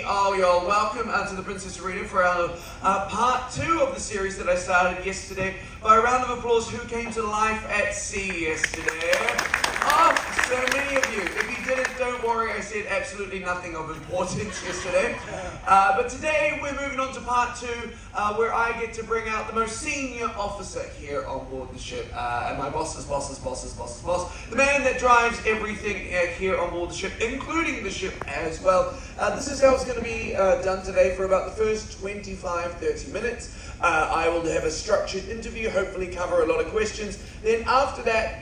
Oh, y'all, welcome to the Princess Arena for our part 2 of the series that I started yesterday. By a round of applause, who came to life at sea yesterday? Oh, so many of you. If you didn't, don't worry, I said absolutely nothing of importance yesterday. But today we're moving on to part 2, where I get to bring out the most senior officer here on board the ship. And my boss's boss, the man that drives everything here on board the ship, including the ship as well. This is how it's going to be done today for about the first 25-30 minutes. I will have a structured interview, hopefully cover a lot of questions. Then after that,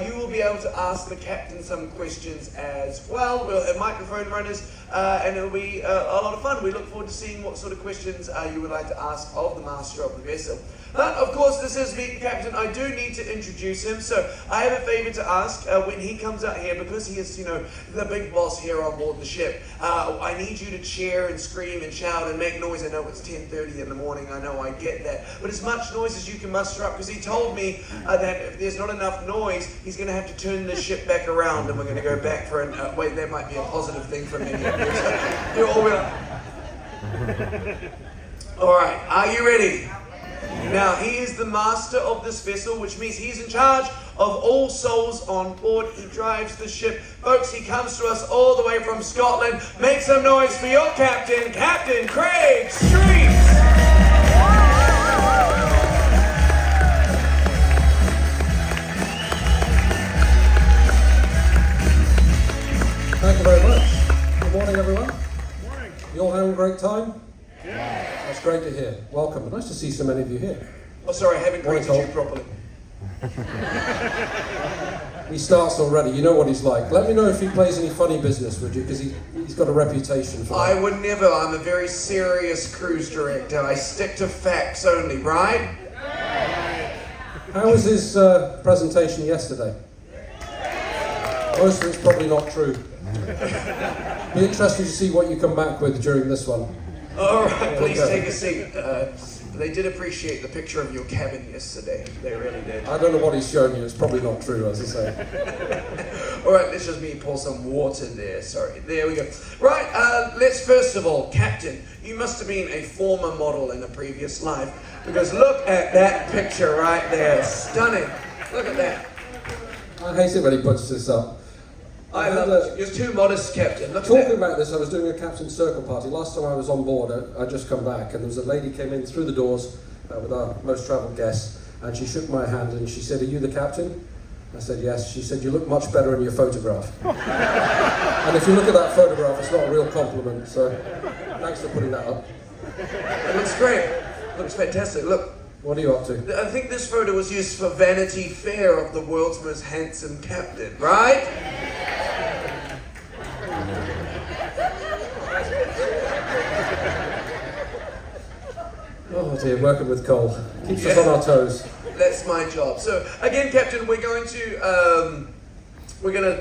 you will be able to ask the captain some questions as well. We'll have microphone runners, and it'll be a lot of fun. We look forward to seeing what sort of questions you would like to ask of the master of the vessel. But of course, this is Meet the Captain. I do need to introduce him, so I have a favor to ask when he comes out here, because he is, the big boss here on board the ship. I need you to cheer and scream and shout and make noise. I know it's 10:30 in the morning. I know, I get that, but as much noise as you can muster up, because he told me that if there's not enough noise, he's going to have to turn the ship back around, and we're going to go back for an. Wait, that might be a positive thing for many of you. So you're all All right, are you ready? Now, he is the master of this vessel, which means he's in charge of all souls on board. He drives the ship. Folks, he comes to us all the way from Scotland. Make some noise for your captain, Captain Craig Streets! Thank you very much. Good morning, everyone. Good morning. You all having a great time? Yeah. That's great to hear. Welcome. Nice to see so many of you here. Oh, sorry, I haven't greeted you properly. He starts already. You know what he's like. Let me know if he plays any funny business, would you? Because he's got a reputation for that. I would never. I'm a very serious cruise director. I stick to facts only, right? How was his presentation yesterday? Most of it's probably not true. Be interested to see what you come back with during this one. All right, please take a seat. They did appreciate the picture of your cabin yesterday. They really did. I don't know what he's showing you. It's probably not true, as I say. All right, let's just pour some water there. Sorry, there we go. Right, let's first of all, Captain, you must have been a former model in a previous life, because look at that picture right there. Stunning. Look at that. I hate it when he puts this up. I love it. You're too modest, Captain. Look Talking about this, I was doing a Captain's Circle party. Last time I was on board, I'd just come back, and there was a lady came in through the doors with our most travelled guests, and she shook my hand and she said, "Are you the captain?" I said, "Yes." She said, "You look much better in your photograph." And if you look at that photograph, it's not a real compliment, so thanks for putting that up. It looks great. It looks fantastic. Look. What are you up to? I think this photo was used for Vanity Fair of the world's most handsome captain, right? Oh dear, working with Cole. Keeps us on our toes. That's my job. So, again, Captain, we're going to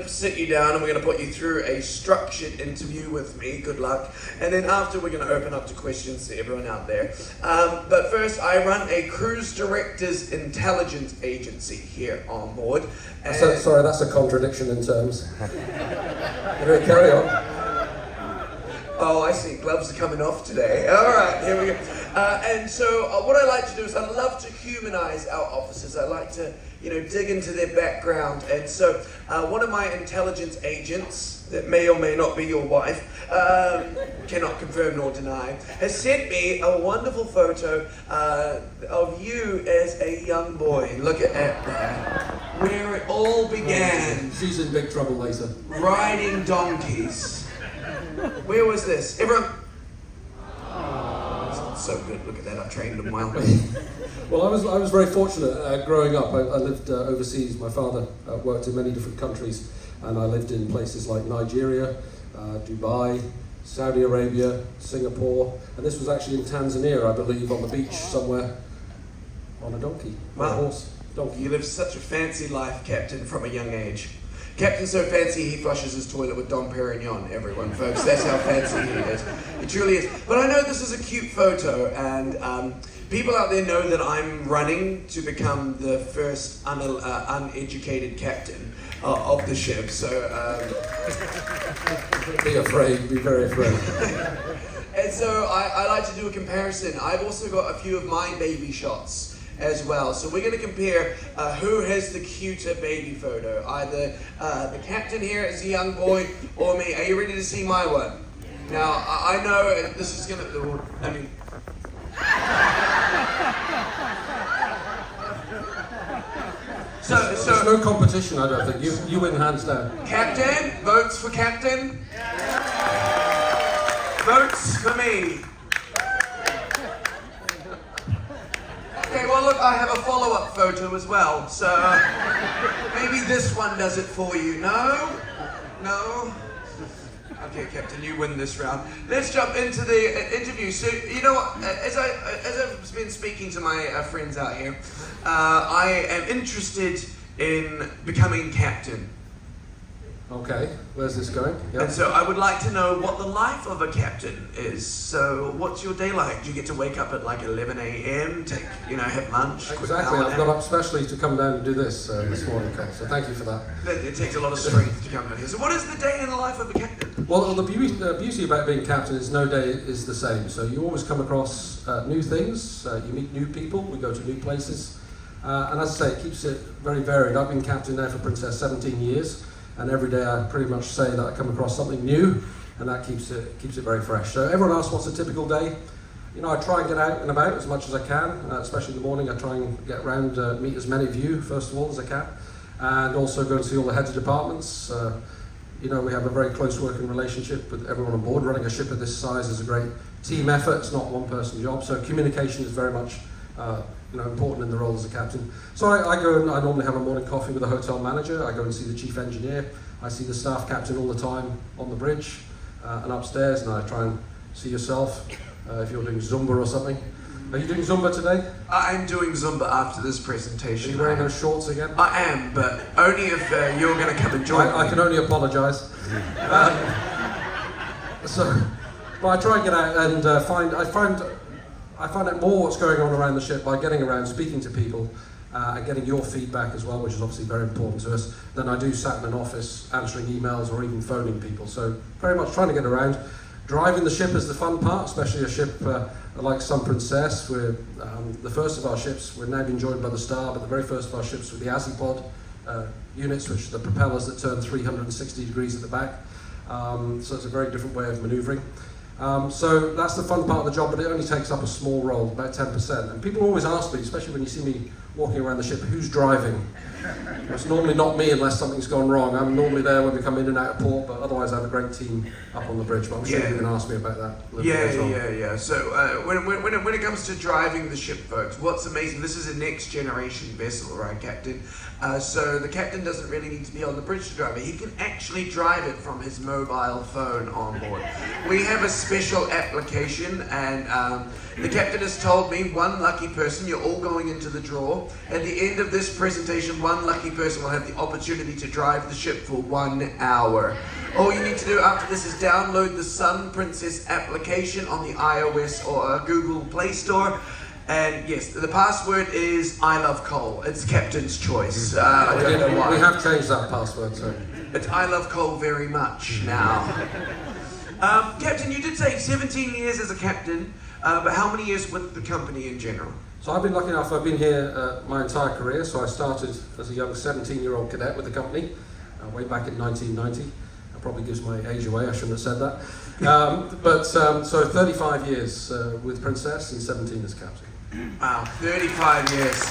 sit you down and we're going to put you through a structured interview with me. Good luck. And then after, we're going to open up to questions to everyone out there. But first, I run a cruise directors intelligence agency here on board. Sorry, that's a contradiction in terms. Anyway, carry on. Oh, I see. Gloves are coming off today. All right, here we go. And so what I like to do is I love to humanize our officers. I like to, dig into their background. And so one of my intelligence agents, that may or may not be your wife, cannot confirm nor deny, has sent me a wonderful photo of you as a young boy. Look at that. Where it all began. She's in big trouble later. Riding donkeys. Where was this? Everyone. So good. Look at that. I trained them well. Well, I was very fortunate growing up. I lived overseas. My father worked in many different countries, and I lived in places like Nigeria, Dubai, Saudi Arabia, Singapore, and this was actually in Tanzania, I believe, on the beach somewhere, on a donkey, on a horse. Donkey. You lived such a fancy life, Captain, from a young age. Captain's so fancy he flushes his toilet with Dom Perignon, everyone, folks. That's how fancy he is. He truly is. But I know this is a cute photo, and people out there know that I'm running to become the first uneducated captain. of the ship. So Be afraid, be very afraid. and so I like to do a comparison. I've also got a few of my baby shots as well. So we're going to compare who has the cuter baby photo. Either the captain here as a young boy or me. Are you ready to see my one? Now, I know this is going to... I mean... There's no competition, I don't think. You win hands down. Captain? Votes for captain? Votes for me. Okay, well look, I have a follow-up photo as well, so maybe this one does it for you. No? No? Okay, Captain, you win this round. Let's jump into the interview. So, you know what, as I've been speaking to my friends out here, I am interested in becoming captain. Okay, where's this going? Yep. And so I would like to know what the life of a captain is. So what's your day like? Do you get to wake up at like 11 a.m., have lunch? Exactly, I've got up specially to come down and do this morning, so thank you for that. It takes a lot of strength to come down here. So what is the day in the life of a captain? Well, the beauty about being captain is no day is the same. So you always come across new things, you meet new people, we go to new places. And as I say, it keeps it very varied. I've been captain now for Princess 17 years. And every day I pretty much say that I come across something new, and that keeps it very fresh. So everyone asks what's a typical day. I try and get out and about as much as I can, especially in the morning. I try and get around, meet as many of you first of all as I can, and also go and see all the heads of departments. We have a very close working relationship with everyone on board. Running a ship of this size is a great team effort. It's not one person job, so communication is very much important in the role as a captain. So I go and I normally have a morning coffee with the hotel manager. I go and see the chief engineer. I see the staff captain all the time on the bridge and upstairs, and I try and see yourself if you're doing Zumba or something. Are you doing Zumba today? I'm doing Zumba after this presentation. Are you wearing those shorts again? I am, but only if you're going to come and join me. I can only apologise. But I try and get out and I find out more what's going on around the ship by getting around, speaking to people, and getting your feedback as well, which is obviously very important to us, than I do sat in an office answering emails or even phoning people. So very much trying to get around. Driving the ship is the fun part, especially a ship like Sun Princess. We're the first of our ships. We're now being joined by the Star, but the very first of our ships were the Azipod units, which are the propellers that turn 360 degrees at the back. So it's a very different way of manoeuvring. So that's the fun part of the job, but it only takes up a small role, about 10%. And people always ask me, especially when you see me walking around the ship, who's driving? It's normally not me unless something's gone wrong. I'm normally there when we come in and out of port, but otherwise I have a great team up on the bridge. But I'm sure you can ask me about that a little bit later on. Yeah. So when it comes to driving the ship, folks, what's amazing, this is a next generation vessel, right, Captain? So the captain doesn't really need to be on the bridge to drive it. He can actually drive it from his mobile phone on board. We have a special application, and the captain has told me one lucky person, you're all going into the draw. At the end of this presentation, one lucky person will have the opportunity to drive the ship for 1 hour. All you need to do after this is download the Sun Princess application on the iOS or Google Play Store. And yes, the password is I love coal. It's Captain's choice. I don't know why. We have changed that password, so. It's I love coal very much now. Captain, you did say 17 years as a captain, but how many years with the company in general? So I've been lucky enough, I've been here my entire career. So I started as a young 17-year-old cadet with the company way back in 1990. That probably gives my age away, I shouldn't have said that. So 35 years with Princess and 17 as captain. Wow, 35 years.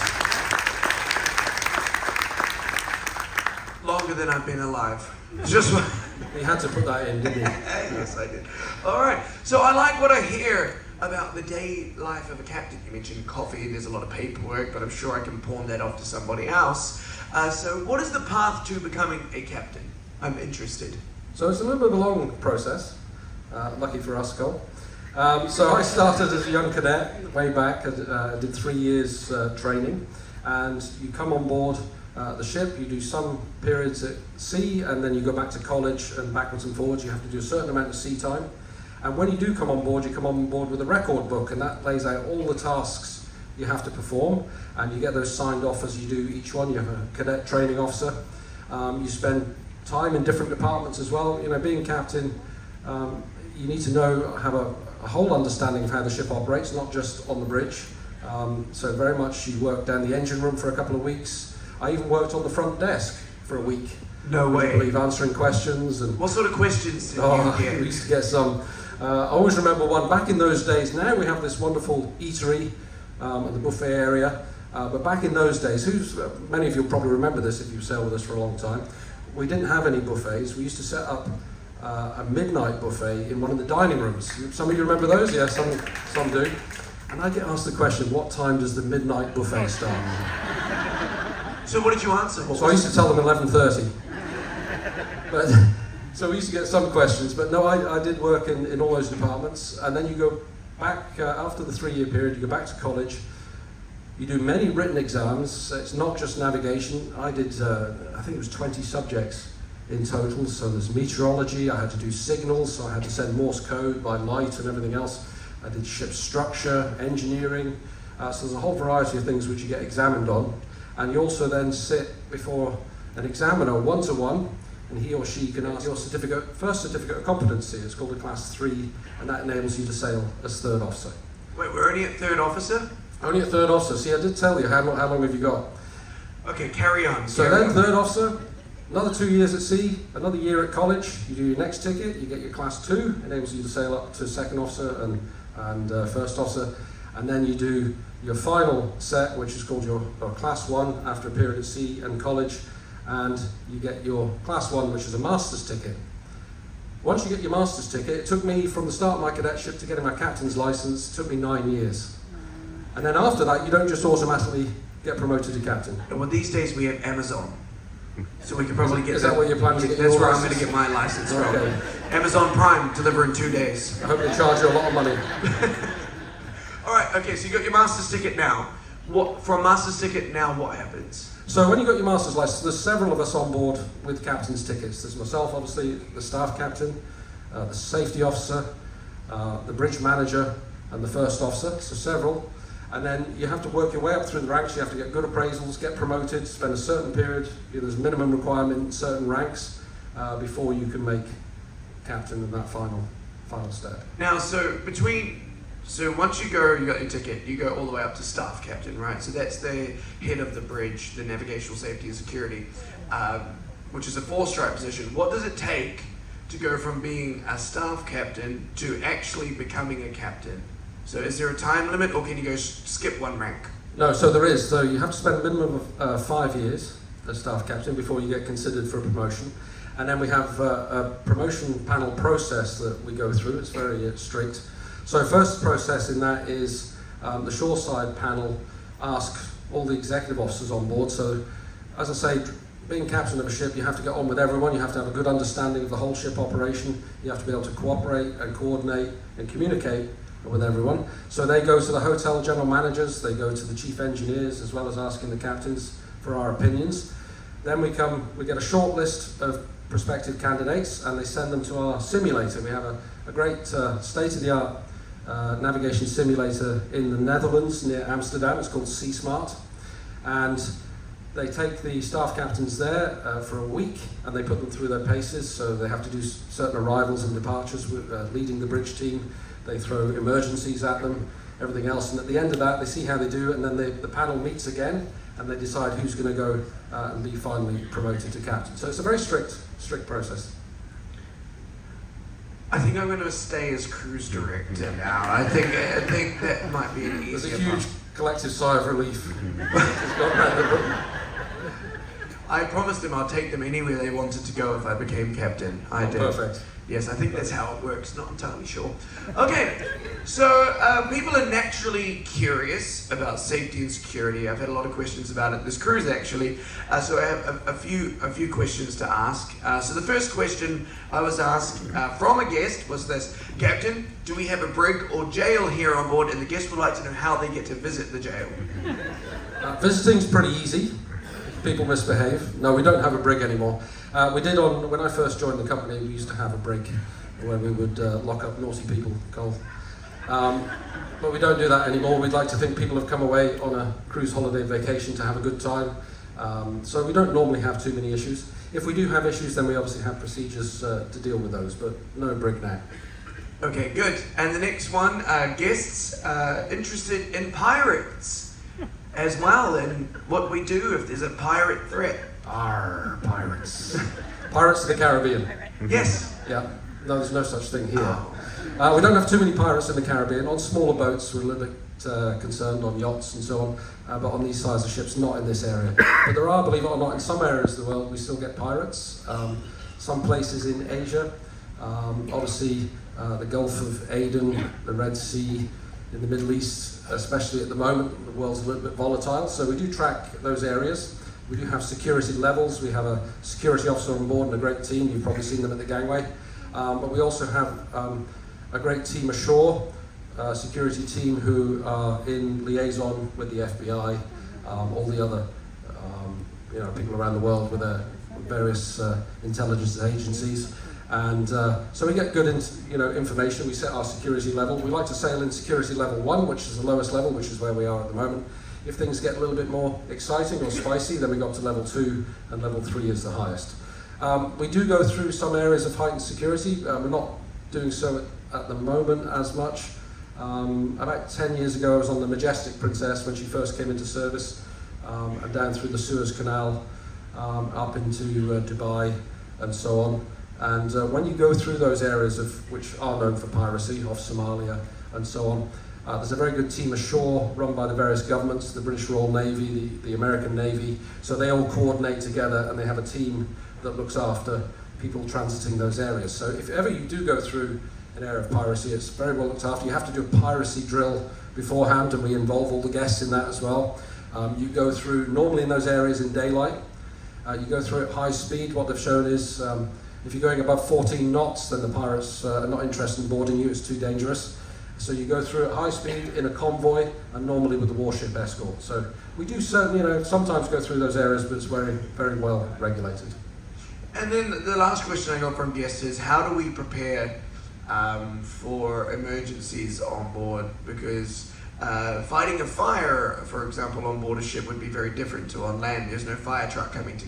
Longer than I've been alive. Just He had to put that in, didn't he? Yes, I did. All right. So I like what I hear about the day life of a captain. You mentioned coffee, and there's a lot of paperwork, but I'm sure I can pawn that off to somebody else. So what is the path to becoming a captain? I'm interested. So it's a little bit of a long process. Lucky for us, Cole. So I started as a young cadet way back. I did 3 years training, and you come on board the ship. You do some periods at sea, and then you go back to college and backwards and forwards. You have to do a certain amount of sea time. And when you do come on board, you come on board with a record book, and that lays out all the tasks you have to perform, and you get those signed off as you do each one. You have a cadet training officer. You spend time in different departments as well. You know, being captain, you need to have a whole understanding of how the ship operates, not just on the bridge. So very much you work down the engine room for a couple of weeks. I even worked on the front desk for a week. No way. I believe answering questions. And what sort of questions did you get? We used to get some. I always remember one back in those days. Now we have this wonderful eatery and the buffet area. But back in those days, many of you will probably remember this if you sailed with us for a long time. We didn't have any buffets. We used to set up a midnight buffet in one of the dining rooms. Some of you remember those? Yeah, some do. And I get asked the question, what time does the midnight buffet start? So what did you answer? So I used to tell them 11:30. But so we used to get some questions, but no, I did work in all those departments. And then you go back, after the 3-year period, you go back to college. You do many written exams. It's not just navigation. I did, I think it was 20 subjects in total. So there's meteorology, I had to do signals, so I had to send Morse code by light and everything else. I did ship structure, engineering. So there's a whole variety of things which you get examined on. And you also then sit before an examiner one-to-one, and he or she can ask your first certificate of competency. It's called a Class 3, and that enables you to sail as third officer. Wait, we're only at third officer? Only a third officer. See, I did tell you, how long have you got? Okay, carry on. So then third officer, another 2 years at sea, another year at college, you do your next ticket, you get your Class 2, enables you to sail up to second officer and first officer, and then you do your final set, which is called your Class 1 after a period at sea and college, and you get your Class 1, which is a master's ticket. Once you get your master's ticket, it took me from the start of my cadetship to getting my captain's license, it took me 9 years. And then after that, you don't just automatically get promoted to captain. Well, these days we have Amazon. So we can probably get Is that where you're planning to get That's your where I'm license? going to get my license from. Okay. Amazon Prime, deliver in 2 days. I hope they charge you a lot of money. Alright, okay, so you got your master's ticket now. From master's ticket now, what happens? So when you got your master's license, there's several of us on board with captain's tickets. There's myself, obviously, the staff captain, the safety officer, the bridge manager, and the first officer, so several. And then you have to work your way up through the ranks. You have to get good appraisals, get promoted, spend a certain period. There's minimum requirement in certain ranks before you can make captain in that final step. Now, so once you got your ticket, you go all the way up to staff captain, right? So that's the head of the bridge, the navigational safety and security, which is a 4-stripe position. What does it take to go from being a staff captain to actually becoming a captain? So is there a time limit, or can you go skip one rank? No, so there is. So you have to spend a minimum of 5 years as staff captain before you get considered for a promotion. And then we have a promotion panel process that we go through. It's very strict. So first process in that is the shoreside panel asks all the executive officers on board. So as I say, being captain of a ship, you have to get on with everyone. You have to have a good understanding of the whole ship operation. You have to be able to cooperate and coordinate and communicate with everyone. So they go to the hotel general managers, they go to the chief engineers, as well as asking the captains for our opinions. Then we get a short list of prospective candidates, and they send them to our simulator. We have a great state-of-the-art navigation simulator in the Netherlands near Amsterdam. It's called Sea Smart, and they take the staff captains there for a week, and they put them through their paces. So they have to do certain arrivals and departures with leading the bridge team. They throw emergencies at them, everything else, and at the end of that, they see how they do, and then the panel meets again, and they decide who's going to go and be finally promoted to captain. So it's a very strict process. I think I'm going to stay as cruise director now. I think that might be an easier There's a huge collective sigh of relief. I promised them I'll take them anywhere they wanted to go if I became captain. I did. Perfect. Yes, I think that's how it works, not entirely sure. Okay, so people are naturally curious about safety and security. I've had a lot of questions about it this cruise, actually. So I have a few questions to ask. So the first question I was asked from a guest was this: Captain, do we have a brig or jail here on board? And the guest would like to know how they get to visit the jail. Visiting's pretty easy. People misbehave. No, we don't have a brig anymore. We did when I first joined the company, we used to have a brig where we would lock up naughty people, Cole. But we don't do that anymore. We'd like to think people have come away on a cruise holiday vacation to have a good time. So we don't normally have too many issues. If we do have issues, then we obviously have procedures to deal with those, but no brignac. Okay, good. And the next one, guests interested in pirates as well, and what we do if there's a pirate threat. Arr, pirates. Pirates of the Caribbean. Yes. Yeah, no, there's no such thing here. We don't have too many pirates in the Caribbean. On smaller boats, we're a little bit concerned, on yachts and so on, but on these size of ships, not in this area. But there are, believe it or not, in some areas of the world, we still get pirates. Some places in Asia, obviously the Gulf of Aden, the Red Sea, in the Middle East, especially at the moment, the world's a little bit volatile, so we do track those areas. We do have security levels. We have a security officer on board and a great team. You've probably seen them at the gangway. But we also have a great team ashore, a security team who are in liaison with the FBI, all the other people around the world with their various intelligence agencies. And so we get good information. We set our security level. We like to sail in security level 1, which is the lowest level, which is where we are at the moment. If things get a little bit more exciting or spicy, then we got to level 2, and level 3 is the highest. We do go through some areas of heightened security. We're not doing so at the moment as much. About 10 years ago, I was on the Majestic Princess when she first came into service, and down through the Suez Canal, up into Dubai, and so on. And when you go through those areas which are known for piracy, off Somalia, and so on, there's a very good team ashore run by the various governments, the British Royal Navy, the American Navy, so they all coordinate together and they have a team that looks after people transiting those areas. So if ever you do go through an area of piracy, it's very well looked after. You have to do a piracy drill beforehand, and we involve all the guests in that as well. You go through, normally in those areas in daylight, you go through at high speed. What they've shown is if you're going above 14 knots, then the pirates are not interested in boarding you, it's too dangerous. So you go through at high speed in a convoy, and normally with the warship escort. So we do certainly, sometimes go through those areas, but it's very, very well regulated. And then the last question I got from guests is, how do we prepare for emergencies on board? Because fighting a fire, for example, on board a ship would be very different to on land. There's no fire truck coming to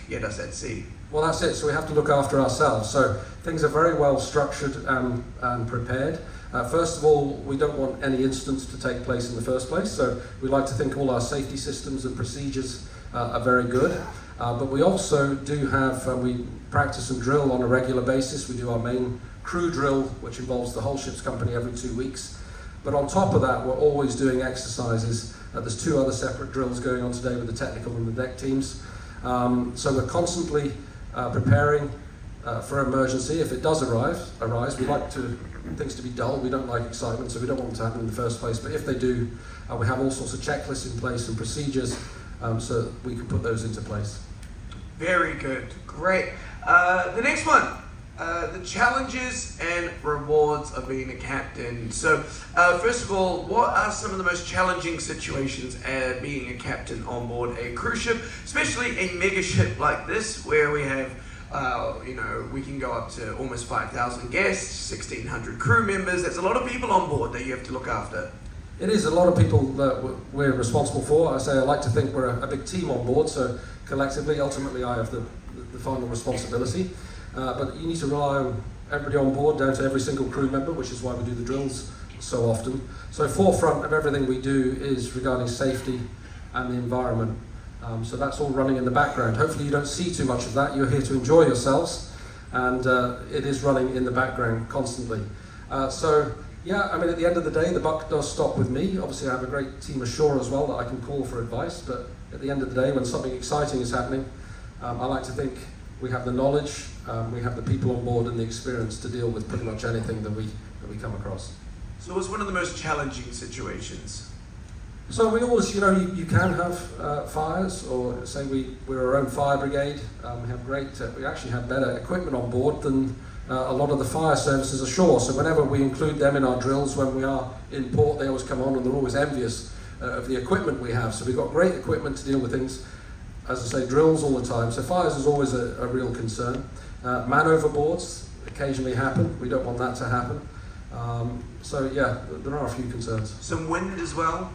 get us at sea. Well, that's it. So we have to look after ourselves. So things are very well structured and prepared. First of all, we don't want any incidents to take place in the first place. So we like to think all our safety systems and procedures are very good. But we also do have, we practice and drill on a regular basis. We do our main crew drill, which involves the whole ship's company every 2 weeks. But on top of that, we're always doing exercises. There's 2 other separate drills going on today with the technical and the deck teams. So we're constantly preparing for emergency. If it does arise, we like things to be dull. We don't like excitement, so we don't want it to happen in the first place. But if they do, we have all sorts of checklists in place and procedures so that we can put those into place. Very good, great. The next one, the challenges and rewards of being a captain. So first of all, what are some of the most challenging situations being a captain on board a cruise ship, especially a mega ship like this, where we have we can go up to almost 5,000 guests, 1,600 crew members. That's a lot of people on board that you have to look after. It is a lot of people that we're responsible for. I like to think we're a big team on board, so collectively, ultimately, I have the final responsibility. But you need to rely on everybody on board, down to every single crew member, which is why we do the drills so often. So forefront of everything we do is regarding safety and the environment. So that's all running in the background. Hopefully you don't see too much of that. You're here to enjoy yourselves, and it is running in the background constantly. Yeah, I mean, at the end of the day, the buck does stop with me. Obviously, I have a great team ashore as well that I can call for advice, but at the end of the day, when something exciting is happening, I like to think we have the knowledge, we have the people on board and the experience to deal with pretty much anything that we come across. So what's one of the most challenging situations? So we always, you can have fires, or say we're our own fire brigade. We have we actually have better equipment on board than a lot of the fire services ashore. So whenever we include them in our drills when we are in port, they always come on and they're always envious of the equipment we have. So we've got great equipment to deal with things, as I say, drills all the time. So fires is always a real concern. Man overboards occasionally happen. We don't want that to happen. So yeah, there are a few concerns. Some wind as well?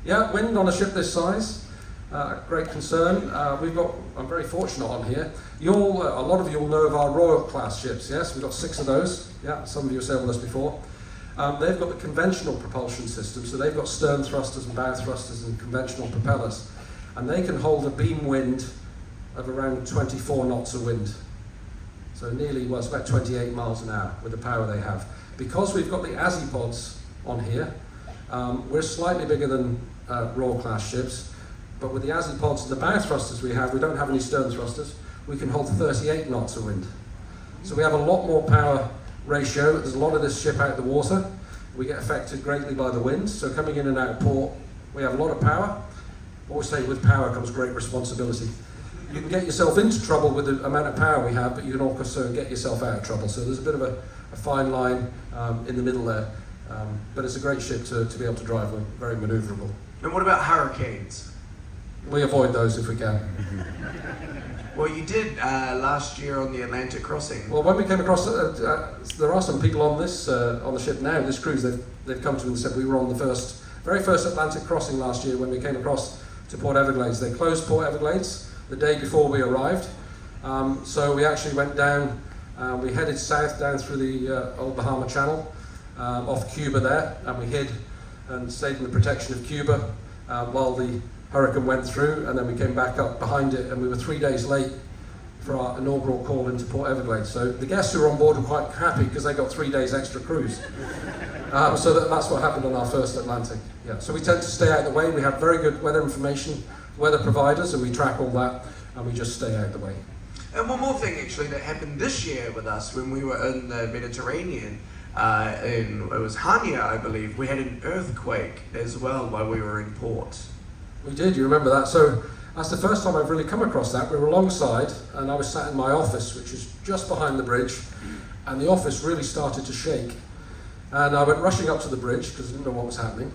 Yeah, wind on a ship this size. great concern. I'm very fortunate on here. A lot of you will know of our Royal class ships, yes? We've got 6 of those. Yeah, some of you have sailed with us before. They've got the conventional propulsion system, so they've got stern thrusters and bow thrusters and conventional propellers. And they can hold a beam wind of around 24 knots of wind. So it's about 28 miles an hour with the power they have. Because we've got the Azipods on here, we're slightly bigger than Royal class ships, but with the Azipods and the bow thrusters we don't have any stern thrusters, we can hold 38 knots of wind. So we have a lot more power ratio. There's a lot of this ship out of the water. We get affected greatly by the wind, so coming in and out of port, we have a lot of power. I always say with power comes great responsibility. You can get yourself into trouble with the amount of power we have, but you can also get yourself out of trouble. So there's a bit of a fine line in the middle there. But it's a great ship to be able to drive, very manoeuvrable. And what about hurricanes? We avoid those if we can. Well, you did last year on the Atlantic crossing. Well, when we came across, there are some people on the ship now, this cruise, they've come to me and said we were on the very first Atlantic crossing last year when we came across to Port Everglades. They closed Port Everglades the day before we arrived. So we actually went down, we headed south down through the old Bahama Channel, off Cuba there, and we hid and stayed in the protection of Cuba while the hurricane went through, and then we came back up behind it, and we were 3 days late for our inaugural call into Port Everglades. So the guests who were on board were quite happy because they got 3 days extra cruise. So that's what happened on our first Atlantic. Yeah. So we tend to stay out of the way. We have very good weather information, weather providers, and we track all that, and we just stay out of the way. And one more thing actually that happened this year with us when we were in the Mediterranean, it was Hania, I believe. We had an earthquake as well while we were in port. We did, you remember that? So that's the first time I've really come across that. We were alongside, and I was sat in my office, which is just behind the bridge, and the office really started to shake. And I went rushing up to the bridge because I didn't know what was happening.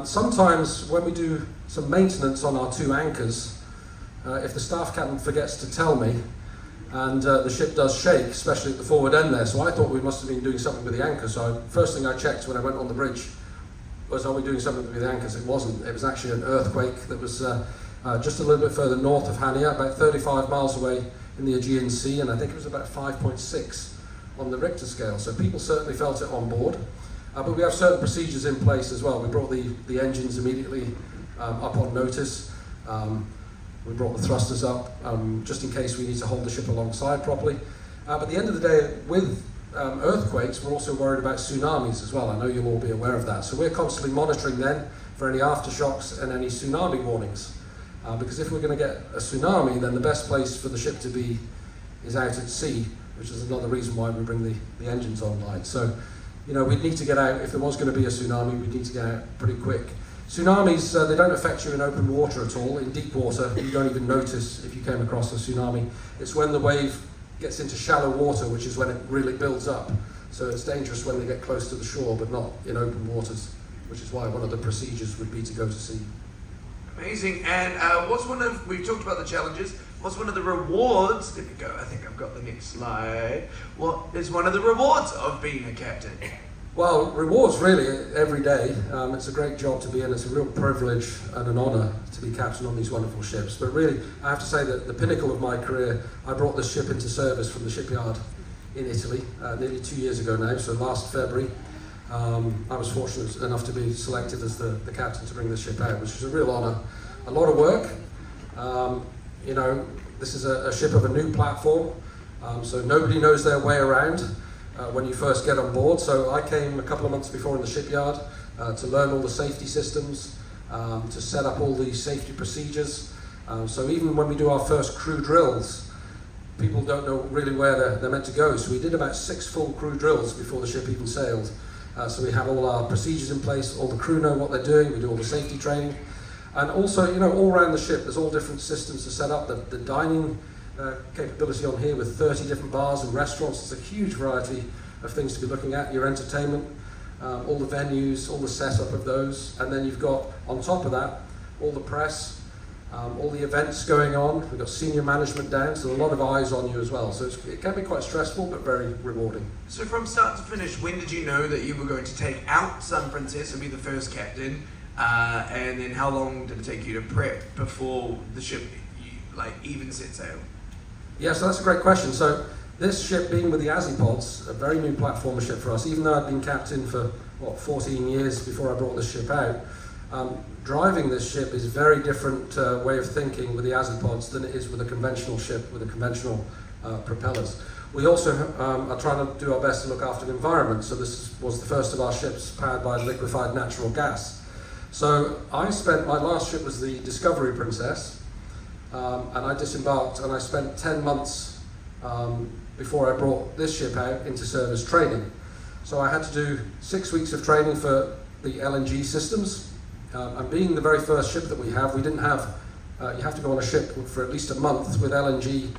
Sometimes when we do some maintenance on our 2 anchors, if the staff captain forgets to tell me, and the ship does shake, especially at the forward end there, so I thought we must have been doing something with the anchor. So first thing I checked when I went on the bridge was, are we doing something with the anchors? It wasn't. It was actually an earthquake that was just a little bit further north of Hania, about 35 miles away in the Aegean Sea, and I think it was about 5.6 on the Richter scale. So people certainly felt it on board. But we have certain procedures in place as well. We brought the engines immediately up on notice. We brought the thrusters up just in case we need to hold the ship alongside properly. But at the end of the day, with earthquakes, we're also worried about tsunamis as well. I know you'll all be aware of that. So we're constantly monitoring then for any aftershocks and any tsunami warnings. Because if we're going to get a tsunami, then the best place for the ship to be is out at sea, which is another reason why we bring the engines online. So, we'd need to get out. If there was going to be a tsunami, we'd need to get out pretty quick. Tsunamis, they don't affect you in open water at all. In deep water, you don't even notice if you came across a tsunami. It's when the wave gets into shallow water, which is when it really builds up. So it's dangerous when they get close to the shore, but not in open waters, which is why one of the procedures would be to go to sea. Amazing. And we've talked about the challenges. What's one of the rewards? There we go. I think I've got the next slide. What is one of the rewards of being a captain? Well, rewards really every day. It's a great job to be in. It's a real privilege and an honour to be captain on these wonderful ships. But really, I have to say that the pinnacle of my career, I brought this ship into service from the shipyard in Italy nearly 2 years ago now, so last February. I was fortunate enough to be selected as the captain to bring this ship out, which is a real honour. A lot of work. This is a ship of a new platform, so nobody knows their way around when you first get on board. So I came a couple of months before in the shipyard to learn all the safety systems, to set up all the safety procedures. So even when we do our first crew drills, people don't know really where they're meant to go. So we did about 6 full crew drills before the ship even sailed. So we have all our procedures in place, all the crew know what they're doing, we do all the safety training. And also, all around the ship, there's all different systems to set up. The dining capability on here with 30 different bars and restaurants. There's a huge variety of things to be looking at. Your entertainment, all the venues, all the setup of those. And then you've got, on top of that, all the press, all the events going on. We've got senior management down, so a lot of eyes on you as well. So it can be quite stressful, but very rewarding. So from start to finish, when did you know that you were going to take out Sun Princess and be the first captain? And then how long did it take you to prep before the ship even set sail? Yeah, so that's a great question. So this ship being with the Azipods, a very new platform ship for us, even though I'd been captain for 14 years before I brought this ship out, driving this ship is a very different way of thinking with the Azipods than it is with a conventional ship with the conventional propellers. We also are trying to do our best to look after the environment, so this was the first of our ships powered by liquefied natural gas. So my last ship was the Discovery Princess, and I disembarked and I spent 10 months before I brought this ship out into service training. So I had to do 6 weeks of training for the LNG systems, and being the very first ship that we have, we didn't have, you have to go on a ship for at least a month with LNG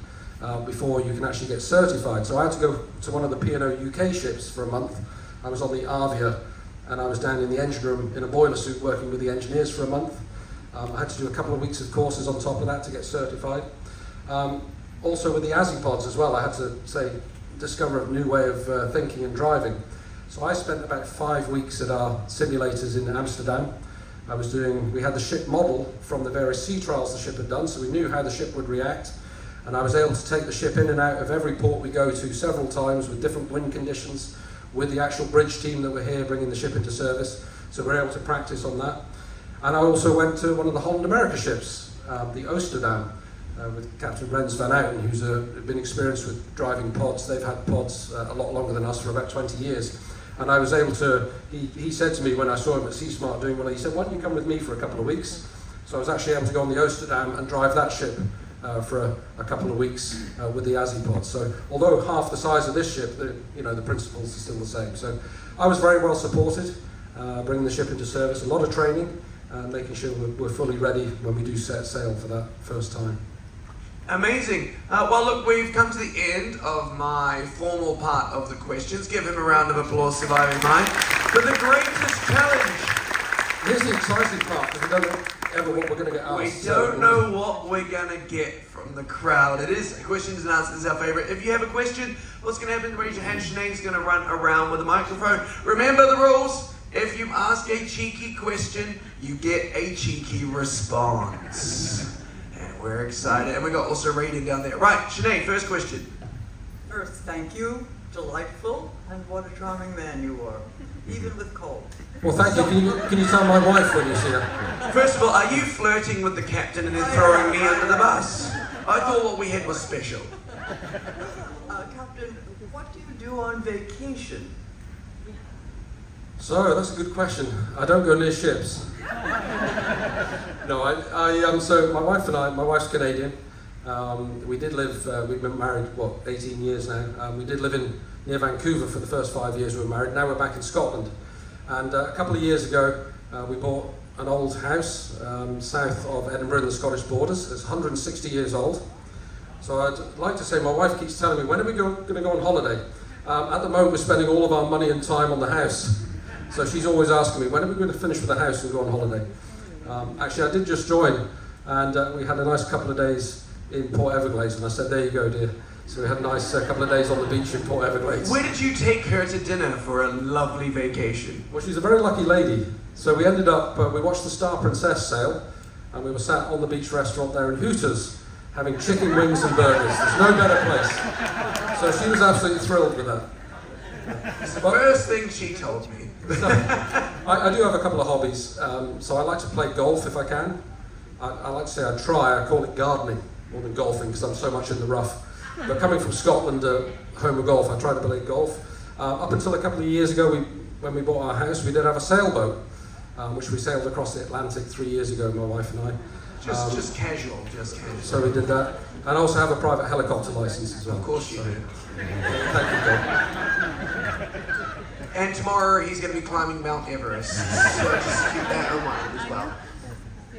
before you can actually get certified. So I had to go to one of the P&O UK ships for a month. I was on the Avia, and I was down in the engine room in a boiler suit working with the engineers for a month. I had to do a couple of weeks of courses on top of that to get certified. Also with the Azipods as well, I had to discover a new way of thinking and driving. So I spent about 5 weeks at our simulators in Amsterdam. We had the ship model from the various sea trials the ship had done, so we knew how the ship would react. And I was able to take the ship in and out of every port we go to several times with different wind conditions, with the actual bridge team that were here bringing the ship into service. So we're able to practice on that. And I also went to one of the Holland America ships, the Oosterdam, with Captain Rens van Outen, who's been experienced with driving pods. They've had pods a lot longer than us for about 20 years. And I was able to, he said to me when I saw him at Sea Smart doing well, he said, why don't you come with me for a couple of weeks? So I was actually able to go on the Oosterdam and drive that ship for a couple of weeks with the Azipods. So although half the size of this ship, the principles are still the same. So I was very well supported, bringing the ship into service, a lot of training, making sure we're fully ready when we do set sail for that first time. Amazing. Well, look, we've come to the end of my formal part of the questions. Give him a round of applause, surviving mine. But the greatest challenge. Here's the exciting part, because we don't know ever what we're going to get asked. We don't know what we're going to get from the crowd. It is questions and answers is our favourite. If you have a question, what's going to happen? Raise your hand. Sinead's going to run around with a microphone. Remember the rules. If you ask a cheeky question, you get a cheeky response. And we're excited. And we got also rating down there. Right, Sinead, first question. First, thank you. Delightful. And what a charming man you are. Even with cold. Well, thank you. Can you tell my wife when you see her? First of all, are you flirting with the captain and then throwing me under the bus? I thought what we had was special. Captain, what do you do on vacation? So, that's a good question. I don't go near ships. No, so my wife and I, my wife's Canadian. We did live, we've been married, 18 years now. We did live near Vancouver for the first 5 years we were married. Now we're back in Scotland. And a couple of years ago, we bought an old house south of Edinburgh in the Scottish borders. It's 160 years old. So I'd like to say, my wife keeps telling me, when are we going to go on holiday? At the moment, we're spending all of our money and time on the house. So she's always asking me, when are we going to finish with the house and go on holiday? Actually, I did just join, and we had a nice couple of days in Port Everglades, and I said, there you go, dear. So we had a nice couple of days on the beach in Port Everglades. Where did you take her to dinner for a lovely vacation? Well, she's a very lucky lady. So we ended up, we watched the Star Princess sail, and we were sat on the beach restaurant there in Hooters, having chicken wings and burgers. There's no better place. So she was absolutely thrilled with that. It's the first thing she told me. I do have a couple of hobbies. So I like to play golf if I can. I like to say I try. I call it gardening more than golfing because I'm so much in the rough. But coming from Scotland, home of golf, I try to play golf. Up until a couple of years ago, when we bought our house, we did have a sailboat, which we sailed across the Atlantic 3 years ago, my wife and I. Just casual. So we did that. And I also have a private helicopter license as well. Of course you do. Thank you, Bob. And tomorrow he's going to be climbing Mount Everest. So just keep that in mind as well.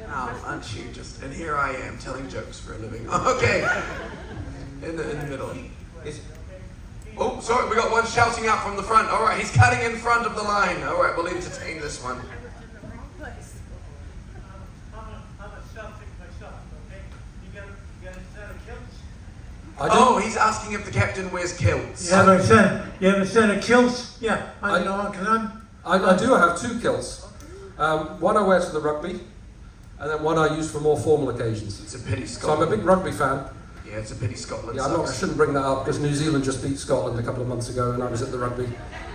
Aren't you just... And here I am telling jokes for a living. Okay. In the middle. Oh, sorry, we got one shouting out from the front. All right, he's cutting in front of the line. All right, we'll entertain this one. Oh, he's asking if the captain wears kilts. You have a set of kilts? Yeah, I know, because I do have 2 kilts. One I wear to the rugby, and then one I use for more formal occasions. It's a pity So Scotland. I'm a big rugby fan. Yeah, it's a pity Scotland. Yeah, I shouldn't bring that up because New Zealand just beat Scotland a couple of months ago, and I was at the rugby.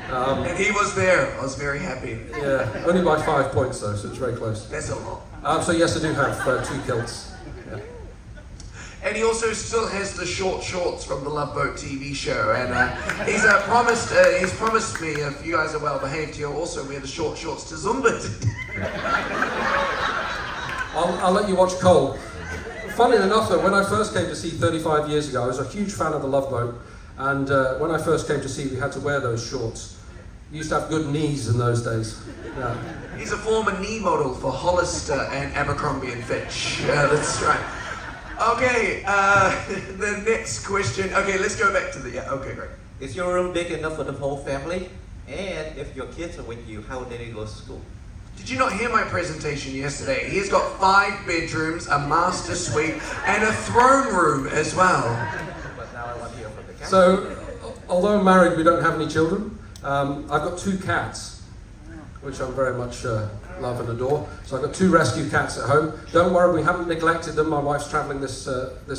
And he was there. I was very happy. Yeah, only by 5 points though, so it's very close. That's a lot. So yes, I do have 2 kilts. Yeah. And he also still has the short shorts from the Love Boat TV show, and he's promised me if you guys are well behaved, he'll also wear the short shorts to Zumba. I'll let you watch Cole. Funny enough though, when I first came to sea 35 years ago, I was a huge fan of the Love Boat, and when I first came to sea, we had to wear those shorts. You used to have good knees in those days. Yeah. He's a former knee model for Hollister and Abercrombie and Fitch. Yeah, that's right. Okay, the next question. Okay, let's go back to the. Yeah, okay, great. Is your room big enough for the whole family? And if your kids are with you, how did they go to school? Did you not hear my presentation yesterday? He's got 5 bedrooms, a master suite, and a throne room as well. But now I want to hear from the cat. So, although I'm married, we don't have any children. I've got 2 cats, which I very much love and adore. So I've got 2 rescue cats at home. Don't worry, we haven't neglected them. My wife's travelling this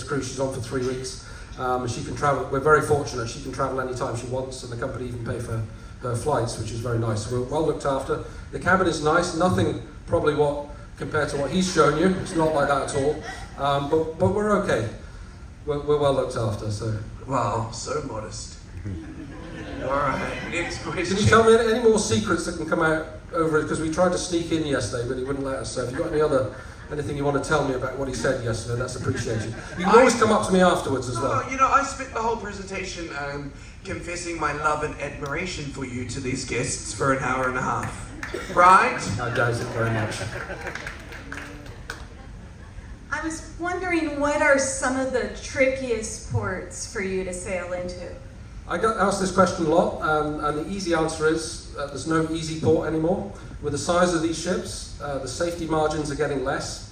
cruise. She's on for 3 weeks. She can travel. We're very fortunate. She can travel anytime she wants, and the company even pay for her flights, which is very nice. So we're well looked after. The cabin is nice. Nothing probably compared to what he's shown you. It's not like that at all. But we're okay. We're well looked after. So. Wow, so modest. All right, next question. Can you tell me any more secrets that can come out over it? Because we tried to sneak in yesterday, but he wouldn't let us. So if you've got anything you want to tell me about what he said yesterday, that's appreciated. You can always come up to me afterwards as well. Oh, you know, I spent the whole presentation confessing my love and admiration for you to these guests for an hour and a half. Right? I doubt it very much. I was wondering, what are some of the trickiest ports for you to sail into? I got asked this question a lot, and the easy answer is there's no easy port anymore. With the size of these ships, the safety margins are getting less.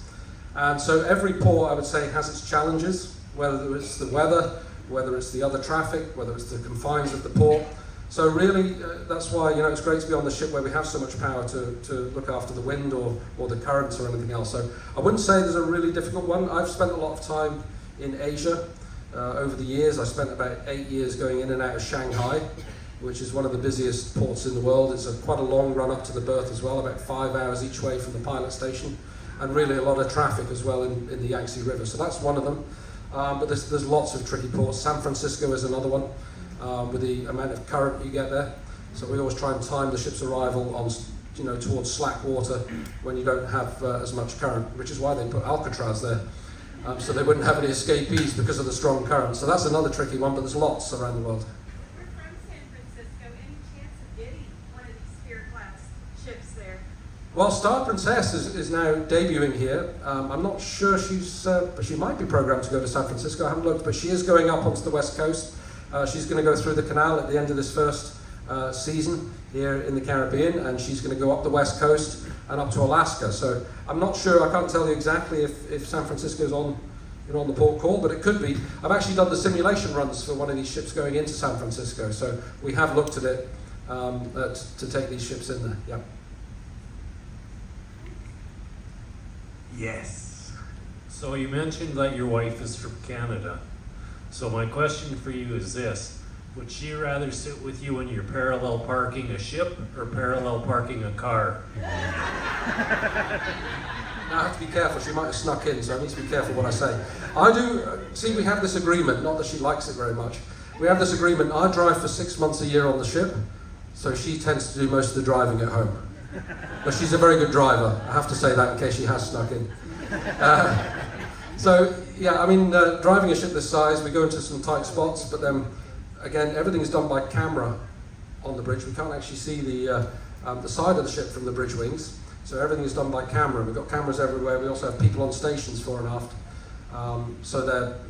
And so every port, I would say, has its challenges, whether it's the weather, whether it's the other traffic, whether it's the confines of the port. So really, that's why it's great to be on the ship where we have so much power to look after the wind or the currents or anything else. So I wouldn't say there's a really difficult one. I've spent a lot of time in Asia. Over the years, I spent about 8 years going in and out of Shanghai, which is one of the busiest ports in the world. It's quite a long run up to the berth as well, about 5 hours each way from the pilot station, and really a lot of traffic as well in the Yangtze River. So that's one of them. But there's lots of tricky ports. San Francisco is another one, with the amount of current you get there. So we always try and time the ship's arrival on, towards slack water when you don't have as much current, which is why they put Alcatraz there. So they wouldn't have any escapees because of the strong current. So that's another tricky one, but there's lots around the world. We're from San Francisco. Any chance of getting one of these Spirit-class ships there? Well, Star Princess is now debuting here. I'm not sure but she might be programmed to go to San Francisco. I haven't looked, but she is going up onto the West Coast. She's going to go through the canal at the end of this first season here in the Caribbean, and she's going to go up the West Coast and up to Alaska. So I'm not sure, I can't tell you exactly if San Francisco's on the port call, but it could be. I've actually done the simulation runs for one of these ships going into San Francisco, so we have looked at it to take these ships in there. Yeah. Yes. So you mentioned that your wife is from Canada. So my question for you is this: would she rather sit with you when you're parallel parking a ship or parallel parking a car? Now I have to be careful, she might have snuck in, so I need to be careful what I say. I do, see, we have this agreement, not that she likes it very much. We have this agreement, I drive for 6 months a year on the ship, so she tends to do most of the driving at home. But she's a very good driver, I have to say that in case she has snuck in. So, yeah, I mean, driving a ship this size, we go into some tight spots, but then, again, everything is done by camera on the bridge. We can't actually see the side of the ship from the bridge wings, so everything is done by camera. We've got cameras everywhere. We also have people on stations fore and aft, so that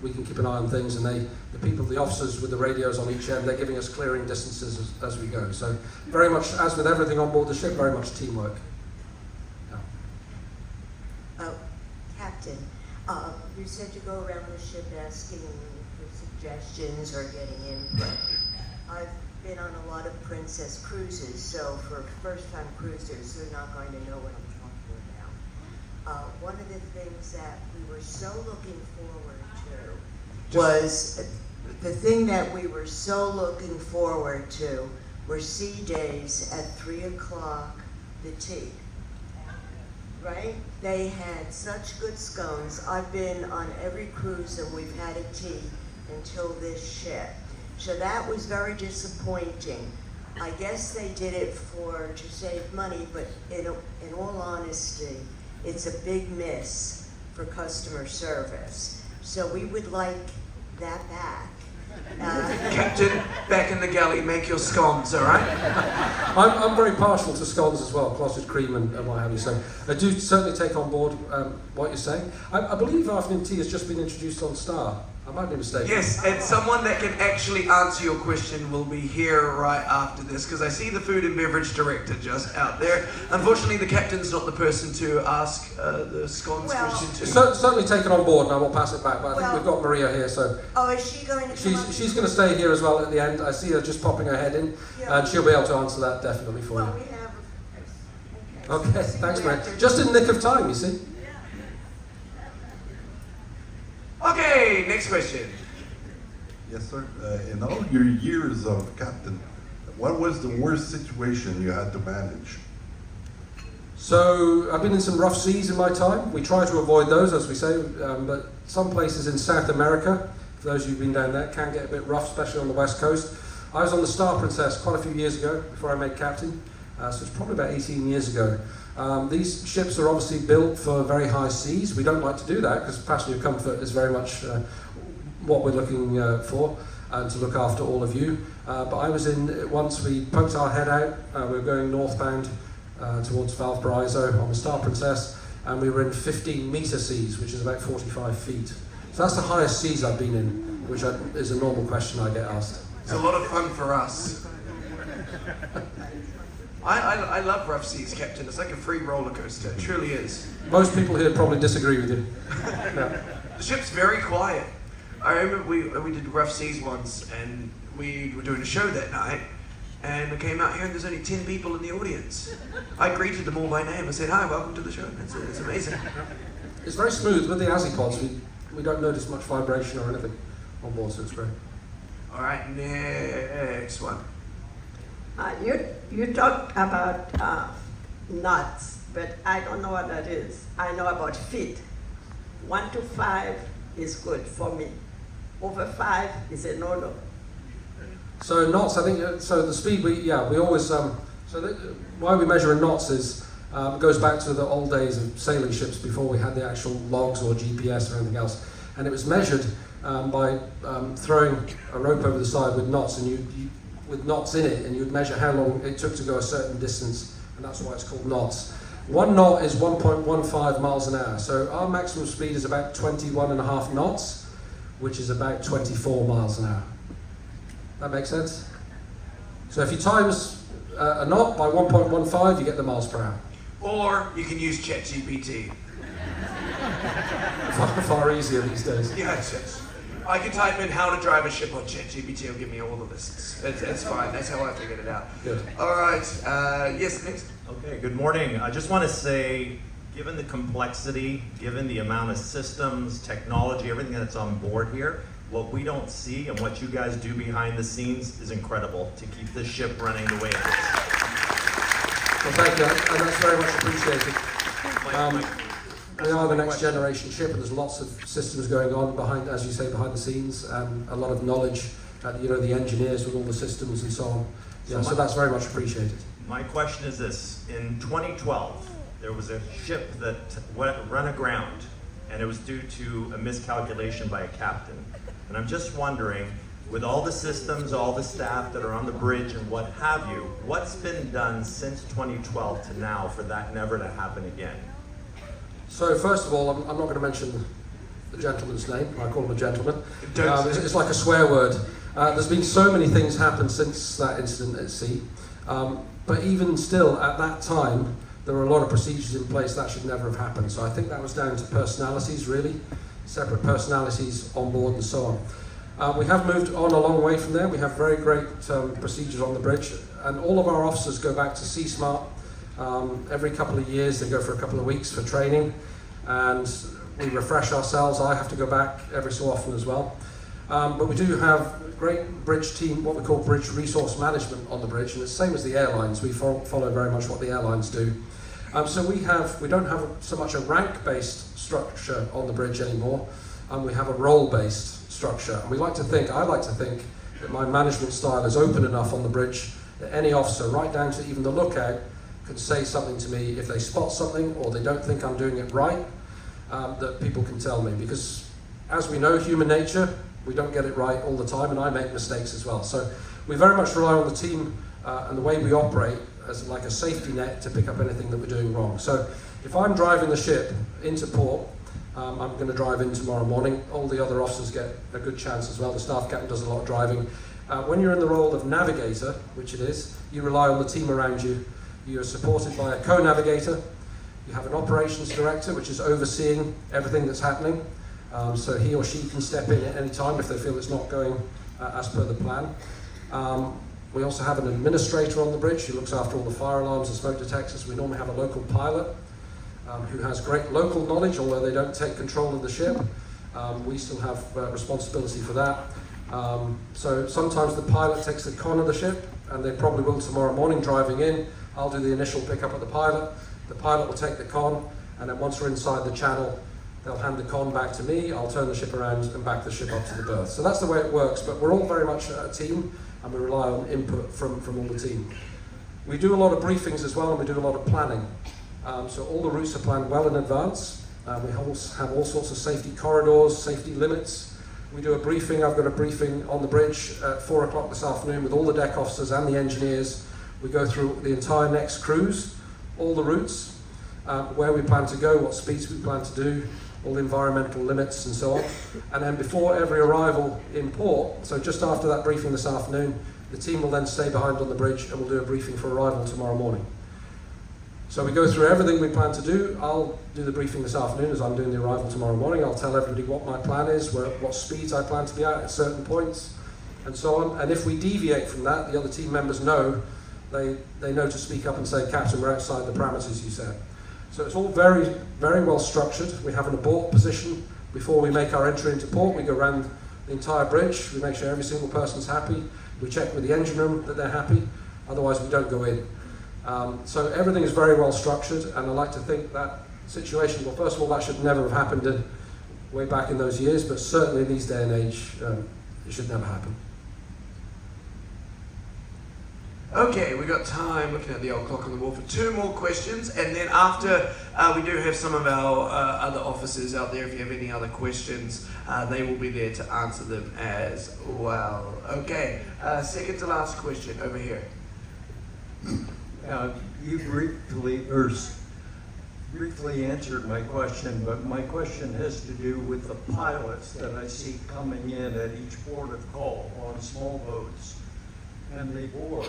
we can keep an eye on things. And the officers with the radios on each end, they're giving us clearing distances as we go. So very much, as with everything on board the ship, very much teamwork. Yeah. Oh, Captain, you said you go around the ship asking for suggestions or getting input. I've been been on a lot of Princess cruises, so for first-time cruisers, they're not going to know what I'm talking about. One of the things that we were so looking forward to was, the thing that we were so looking forward to were sea days at 3 o'clock, the tea. Right? They had such good scones. I've been on every cruise and we've had a tea until this ship. So that was very disappointing. I guess they did it to save money, but in all honesty, it's a big miss for customer service. So we would like that back. Captain, back in the galley, make your scones, all right? I'm very partial to scones as well, clotted cream and what have you. So I do certainly take on board what you're saying. I believe afternoon tea has just been introduced on Star. I might be mistaken. Yes, and someone that can actually answer your question will be here right after this, because I see the food and beverage director just out there. Unfortunately, the captain's not the person to ask the scones question to. Certainly take it on board, and I will pass it back. But I think we've got Maria here, so Oh, is she going to come up? she's going to stay here as well at the end. I see her just popping her head in, and she'll be able to answer that definitely for Well, you. we have. Okay, thanks, Maria. Just in the nick of time, you see. Okay, next question. Yes, sir. In all your years of captain, what was the worst situation you had to manage? So I've been in some rough seas in my time. We try to avoid those, as we say, but some places in South America, for those of you who've been down there, can get a bit rough, especially on the west coast. I was on the Star Princess quite a few years ago before I made captain, so it's probably about 18 years ago. These ships are obviously built for very high seas. We don't like to do that because passenger comfort is very much what we're looking for, and to look after all of you. But I was in, once we poked our head out, we were going northbound towards Valparaiso on the Star Princess, and we were in 15-meter seas, which is about 45 feet. So that's the highest seas I've been in, which is a normal question I get asked. It's a lot of fun for us. I love rough seas, Captain. It's like a free roller coaster. It truly is. Most people here probably disagree with you. No. The ship's very quiet. I remember we did rough seas once, and we were doing a show that night, and I came out here and there's only 10 people in the audience. I greeted them all by name. I said, "Hi, welcome to the show." It's amazing. It's very smooth with the Azipods. We don't notice much vibration or anything on board, so it's great. All right, next one. You talked about knots, but I don't know what that is. I know about feet. 1 to 5 is good for me. Over 5 is a no-no. So knots, I think, so the speed we always, why we measure in knots is, goes back to the old days of sailing ships before we had the actual logs or GPS or anything else. And it was measured by throwing a rope over the side with knots, and with knots in it, and you'd measure how long it took to go a certain distance, and that's why it's called knots. 1 knot is 1.15 miles an hour, so our maximum speed is about 21.5 knots, which is about 24 miles an hour. That makes sense? So if you times a knot by 1.15, you get the miles per hour. Or you can use ChatGPT. Far easier these days. Yes. I can type in how to drive a ship on ChatGPT. It'll give me all the lists. It's fine. That's how I figured it out. Good. All right. Yes, next. Okay, good morning. I just want to say, given the complexity, given the amount of systems, technology, everything that's on board here, what we don't see and what you guys do behind the scenes is incredible to keep this ship running the way it is. Well, thank you, and that's very much appreciated. We are the next generation ship, and there's lots of systems going on behind, as you say, behind the scenes, and a lot of knowledge, the engineers with all the systems and so on. Yeah, so that's very much appreciated. My question is this: in 2012, there was a ship that run aground, and it was due to a miscalculation by a captain. And I'm just wondering, with all the systems, all the staff that are on the bridge and what have you, what's been done since 2012 to now for that never to happen again? So first of all, I'm not going to mention the gentleman's name. I call him a gentleman. It's like a swear word. There's been so many things happen since that incident at sea. But even still, at that time, there were a lot of procedures in place that should never have happened. So I think that was down to personalities, really. Separate personalities on board and so on. We have moved on a long way from there. We have very great procedures on the bridge, and all of our officers go back to Sea Smart every couple of years. They go for a couple of weeks for training, and we refresh ourselves. I have to go back every so often as well. But we do have great bridge team, what we call bridge resource management on the bridge, and it's the same as the airlines. We follow very much what the airlines do. So we don't have so much a rank-based structure on the bridge anymore. We have a role-based structure. And I like to think that my management style is open enough on the bridge that any officer, right down to even the lookout, can say something to me if they spot something or they don't think I'm doing it right, that people can tell me. Because as we know, human nature, we don't get it right all the time, and I make mistakes as well. So we very much rely on the team and the way we operate as like a safety net to pick up anything that we're doing wrong. So if I'm driving the ship into port, I'm going to drive in tomorrow morning. All the other officers get a good chance as well. The staff captain does a lot of driving. When you're in the role of navigator, which it is, you rely on the team around you. You're supported by a co-navigator. You have an operations director, which is overseeing everything that's happening. So he or she can step in at any time if they feel it's not going as per the plan. We also have an administrator on the bridge who looks after all the fire alarms and smoke detectors. We normally have a local pilot who has great local knowledge, although they don't take control of the ship. We still have responsibility for that. So sometimes the pilot takes the con of the ship, and they probably will tomorrow morning driving in. I'll do the initial pickup of the pilot. The pilot will take the con, and then once we're inside the channel, they'll hand the con back to me. I'll turn the ship around and back the ship up to the berth. So that's the way it works, but we're all very much a team, and we rely on input from all the team. We do a lot of briefings as well, and we do a lot of planning. So all the routes are planned well in advance. We have all sorts of safety corridors, safety limits. We do a briefing. I've got a briefing on the bridge at 4 o'clock this afternoon with all the deck officers and the engineers. We go through the entire next cruise, all the routes, where we plan to go, what speeds we plan to do, all the environmental limits and so on. And then before every arrival in port, so just after that briefing this afternoon, the team will then stay behind on the bridge and we'll do a briefing for arrival tomorrow morning. So we go through everything we plan to do. I'll do the briefing this afternoon as I'm doing the arrival tomorrow morning. I'll tell everybody what my plan is, what speeds I plan to be at certain points, and so on. And if we deviate from that, the other team members know, they know to speak up and say, Captain, we're outside the parameters you set. So it's all very, very well structured. We have an abort position before we make our entry into port. We go around the entire bridge. We make sure every single person's happy. We check with the engine room that they're happy. Otherwise, we don't go in. So everything is very well structured, and I like to think that situation, well, first of all, that should never have happened way back in those years, but certainly in these day and age, it should never happen. Okay, we got time, looking at the old clock on the wall, for 2 more questions, and then after we do have some of our other officers out there. If you have any other questions, they will be there to answer them as well. Okay, second to last question over here. You briefly answered my question, but my question has to do with the pilots that I see coming in at each port of call on small boats, and they board.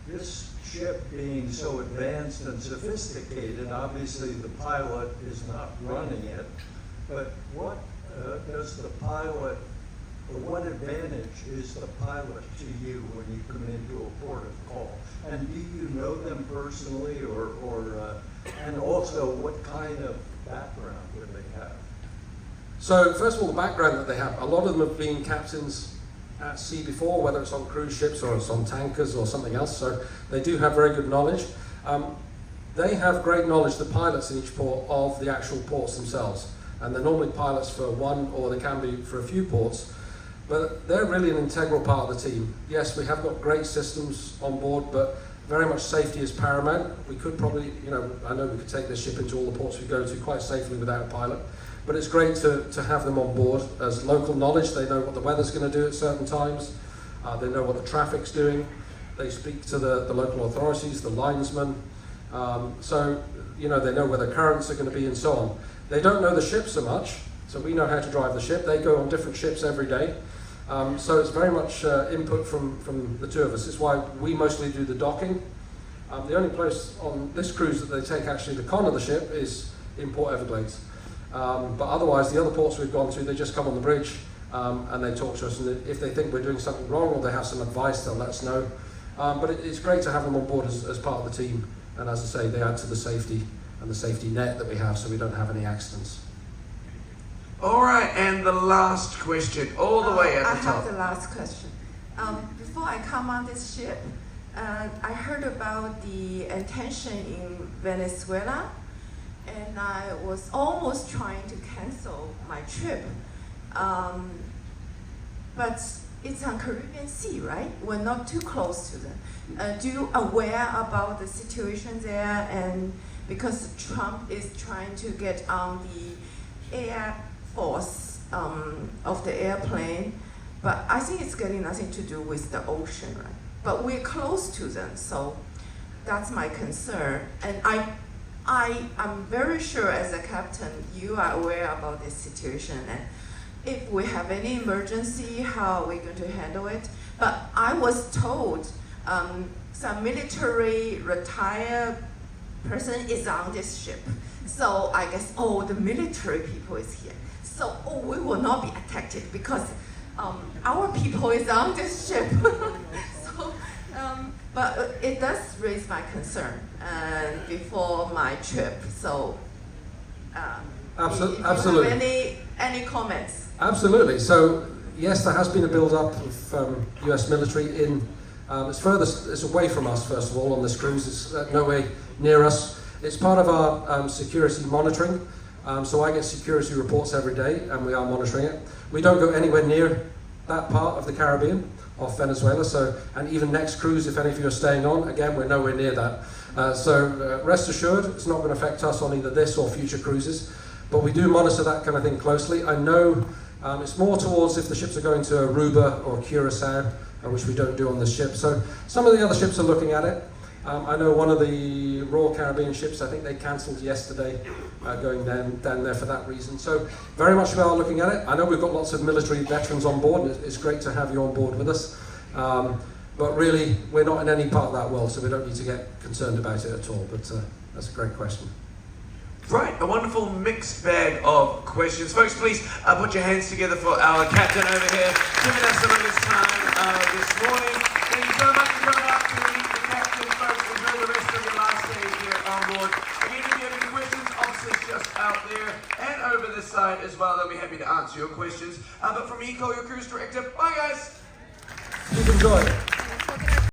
This ship being so advanced and sophisticated, obviously the pilot is not running it, but what does the pilot, or what advantage is the pilot to you when you come into a port of call? And do you know them personally, and also what kind of background do they have? So first of all, the background that they have, a lot of them have been captains at sea before, whether it's on cruise ships or it's on tankers or something else, so they do have very good knowledge. They have great knowledge, the pilots in each port, of the actual ports themselves, and they're normally pilots for one, or they can be for a few ports, but they're really an integral part of the team. Yes, we have got great systems on board, but very much safety is paramount. We could probably, I know we could take this ship into all the ports we go to quite safely without a pilot, but it's great to have them on board as local knowledge. They know what the weather's going to do at certain times. They know what the traffic's doing. They speak to the local authorities, the linesmen. So, they know where the currents are going to be and so on. They don't know the ship so much, so we know how to drive the ship. They go on different ships every day. So it's very much input from the two of us. It's why we mostly do the docking. The only place on this cruise that they take actually the con of the ship is in Port Everglades. But otherwise, the other ports we've gone to, they just come on the bridge and they talk to us, and if they think we're doing something wrong or they have some advice, they'll let us know. But it's great to have them on board as part of the team, and as I say, they add to the safety and the safety net that we have so we don't have any accidents. All right, and the last question, all the way at I the top. have the last question. Before I come on this ship, I heard about the intention in Venezuela, and I was almost trying to cancel my trip. But it's on Caribbean Sea, right? We're not too close to them. Do you aware about the situation there? And because Trump is trying to get on the Air Force of the airplane, but I think it's getting nothing to do with the ocean, right? But we're close to them, so that's my concern. And I'm very sure as a captain, you are aware about this situation. And if we have any emergency, how are we going to handle it? But I was told some military retired person is on this ship. So I guess, the military people is here. So, we will not be attacked because our people is on this ship. So, but it does raise my concern before my trip. So, Absolutely. If you have any comments? Absolutely. So yes, there has been a build-up of U.S. military in. It's away from us, first of all, on this cruise. It's no way near us. It's part of our security monitoring. So I get security reports every day, and we are monitoring it. We don't go anywhere near that part of the Caribbean, off Venezuela. And even next cruise, if any of you are staying on, again, we're nowhere near that. So rest assured, it's not going to affect us on either this or future cruises. But we do monitor that kind of thing closely. I know it's more towards if the ships are going to Aruba or Curacao, which we don't do on this ship. So some of the other ships are looking at it. I know one of the Royal Caribbean ships, I think they cancelled yesterday, going down there for that reason. So very much we are looking at it. I know we've got lots of military veterans on board, and it's great to have you on board with us. But really, we're not in any part of that world, so we don't need to get concerned about it at all. But that's a great question. Right, a wonderful mixed bag of questions. Folks, please put your hands together for our captain over here, giving us some of his time this morning. Thank you so much for coming out to meet the captain, folks. Enjoy the rest of your last days here on board. Again, if you have any questions, officers just out there and over this side as well. They'll be happy to answer your questions. But from Eco, your cruise director, bye guys. Please enjoy.